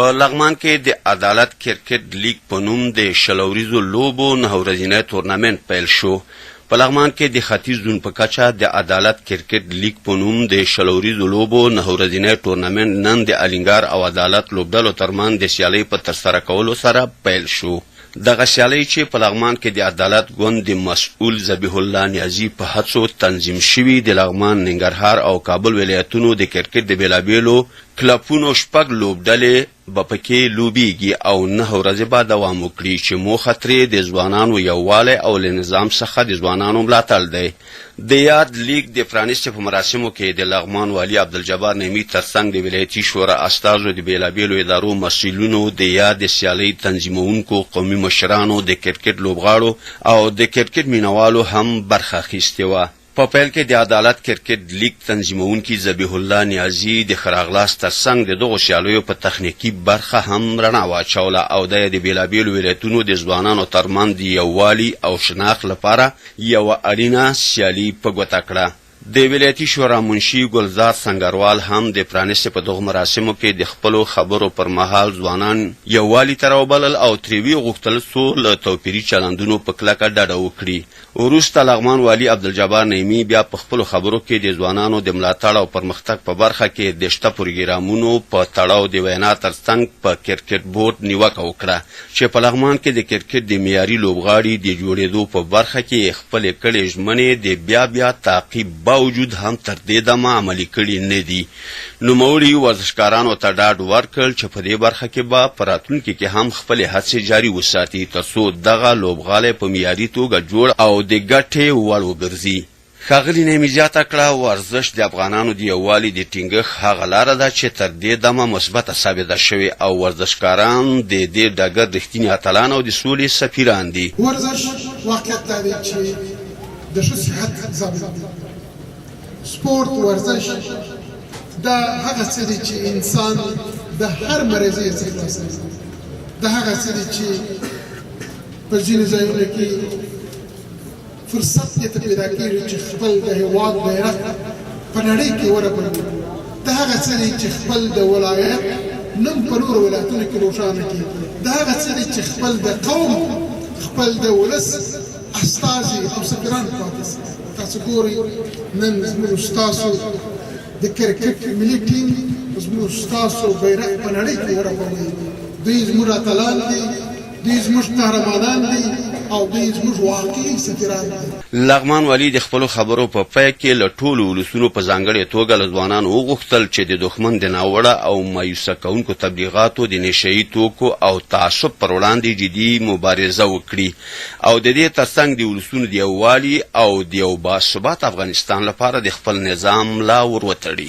په لغمان کې د عدالت کرکټ لیګ په نوم د شلوریزو لوبو نه ورځینی ټورنمنټ پیل شو. په لغمان کې د ختیز زون په کچه د عدالت کرکټ لیګ په نوم د شلوریزو لوبو نه ورځینی ټورنمنټ نن د الینګار او عدالت لوبډلو ترمن د سیالۍ په ترسره کولو سره پیل شو. دغه سیالۍ چې په لغمان کې د عدالت ګوند د مسول ذبیح الله نیازي په هڅو تنظیم شوي د لغمان، ننګرهار او کابل ولایتونو د کرکټ د بېلابېلو کلبونو شپږ لوبډلې به پکې لوبېږي او 9 ورځې به دوام وکړي چې موخه ترې د ځوانانو یووالی او له نظام څخه د ځوانانو ملاتړ دی. د یاد لیګ د پرانیستې په مراسمو کې د لغمان والي عبدالجبار نیمي ترڅنګ د ولایتي شورا استازو د بېلابېلو ادارو مسؤلینو د یاد سیالۍ تنظیمونکو، قومي مشرانو، د کرکټ لوبغاړو او د کرکټ مینوالو هم برخه اخیستې وه. په پیل کې د عدالت کرکټ لیګ تنظیمونکي ذبیح الله نیازي د ښه راغلاست ترڅنګ د دغو سیالیو په تخنیکي برخه هم رڼا واچوله او د بېلابېلو ولایتونو د ځوانانو ترمنځ د یووالي او شناخت لپاره یوه اړینه سیالي په ګوته کړه. د ولایتي شورا منشي ګلزار سنګروال هم د پرانیستې په دغو مراسمو کې د خپلو خبرو پر مهال ځوانان یووالي ته راوبلل او ترې ویې غوښتل څو له توپیري چلندونو په کلکه ډډه وکړي. وروسته لغمان والي عبدالجبار نیمي بیا په خپلو خبرو کې د ځوانانو د ملاتړ او پرمختګ په برخه کې د شته پروګرامونو په تړاو د وینا ترڅنګ په کرکټ بورډ نیوکه وکړه چې په لغمان کې د کرکټ د معیاري لوبغاړي د جوړېدو په برخه کې خپلې کړې ژمنې د بیا تعقیب باوجود هم تر دې دمه عملي کړي نه دي. نوموړي ورزشکارانو ته ډاډ ورکړ چې په دې برخه کې به په راتلونکي کې هم خپلې هڅې جاري وساتي ترڅو دغه لوبغالی په معیاري توګه جوړ او د ګټې وړ وګرځي. ښاغلي نیمي زیاته کړه ورزش د افغانانو د یووالي د ټینګښت هغه لاره ده چې تر دې دمه مثبته ثابته شوې او ورزشکاران د دې ډګر رښتیني اتلان او د سولې سفیران دي. ورزش واقعیت دا دی چې د ښه صحت ضامن دی. سپورت ورزش دا هغه څه دی چې انسان د هر مرضي څخه خلاصوي. دا هغه څه دی چې په ځینو ځایونو کې فرصت یې ته پیدا کېږي چې خپل د هېواد بیرغ په نړۍ کې ورپړي. دا هغه څه دی چې خپل د ولایت نوم په نورو ولایتونو کې روښانه کړي. دا هغه څه دی چې خپل د قوم، خپل د ولس استازي او سفیران پاتې شي. تاسو ګورئ نن زموږ ستاسو د کرکټ ملي ټیم زموږ ستاسو بیرغ په نړۍ کې ورپړي. دوی زموږ اتلان دي، دوی زموږ قهرمانان دي او دوی زموږ واقعي سفیران دي. لغمان والي د خپلو خبرو په پای کې له ټولو ولسونو په ځانګړې توګه له ځوانانو وغوښتل چې د دښمن د ناوړه او مایوسه کوونکو تبلیغاتو، د نشهیي توکو او تعصب پر وړاندې جدي مبارزه وکړي او د دې ترڅنګ د ولسونو د یووالي او د یو باثباته افغانستان لپاره د خپل نظام ملا ور وتړي.